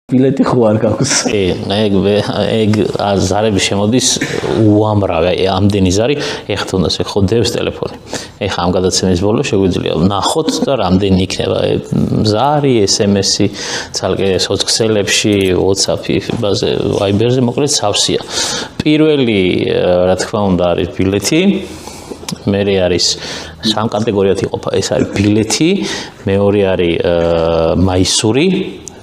ბილეთი ხო არ გაქვს? ეგ ზარები შემოდის უამრავი, ამდენი ზარი, ეხლა თუნდაც ხო დევს ტელეფონი. ეხლა ამ გადაცემის ბოლოს შეგვიძლია ნახოთ და რამდენი იქნება ზარი, SMS-ი, ცალკე სოციალებში, WhatsApp-ი, Viber-ზე, მოკლედ სავსეა. პირველი, რა თქმა უნდა, არის ბილეთი. მერე არის სამ კატეგორიად იყოფა. ეს არის ბილეთი, მეორე არის მაისური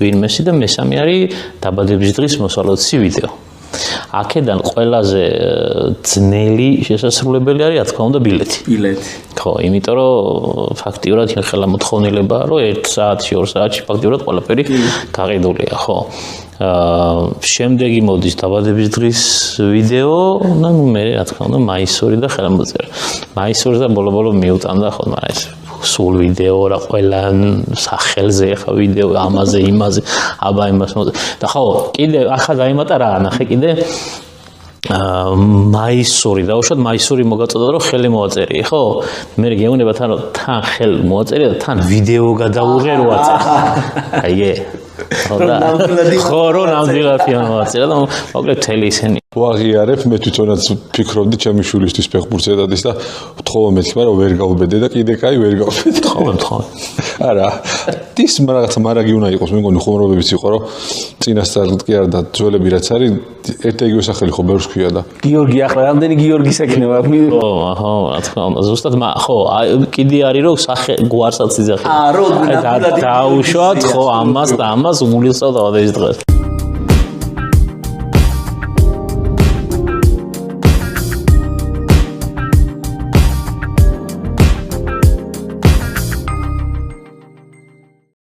ვინმესი და მესამე არის დაბადების დღის მოსალოდისი ვიდეო. აქედან ყველაზე ძნელი შესაძლებელი არის, რა თქმა უნდა, ბილეთი. ბილეთი. ხო, იმიტომ რომ ფაქტიურად ხელა მოთხოვნილებაა, რომ 1 საათში, 2 საათში ფაქტიურად ყველაფერი გაყიდულია, ხო. შემდეგი მოდის დაბადების დღის ვიდეო, და მე რა თქმა უნდა, მაისური და ხელმოწერა. მაისური და ბოლო-ბოლო მიუტანდა ხო, მაგრამ ეს სულ ვიდეო რა ყველა სახელზე ხა ვიდეო ამაზე იმაზე აბა იმას და ხო კიდე ახლა დაიმატა რა ნახე კიდე მაისური დაუშვათ მაისური მოგაწოდა რომ ხელი მოაწერი ხო მე გეუბნება თან რომ თან ხელ მოაწერი და თან ვიდეო გადაუღე რო აწერ აიგე ხო რომ ნამდვილად მოაწერა და მოკლედ თელი ისენი ვაღიარებ მე თვითონაც ფიქრობდი ჩემი შვილისთვის ფეხბურთს ედადის და ვთხოვო მეც მაგრამ ვერ გავუბედე და კიდე კაი ვერ გავუბედე ხო არა ის რაღაცა მარაგი უნდა იყოს მე მგონი ხუმრობებიც იყო რომ წინასწარ კი არა და ძველები რაც არის ერთ იგივე სახელი ხო ბევრს ქვია და გიორგი ახლა რამდენი გიორგის ექნება ხო რა თქმა უნდა ზუსტად ხო კიდე არის რომ სახე გვარსაც იძახი რო დაუშვათ ხო ამას და ამას უმულისა და დაბადების დღეს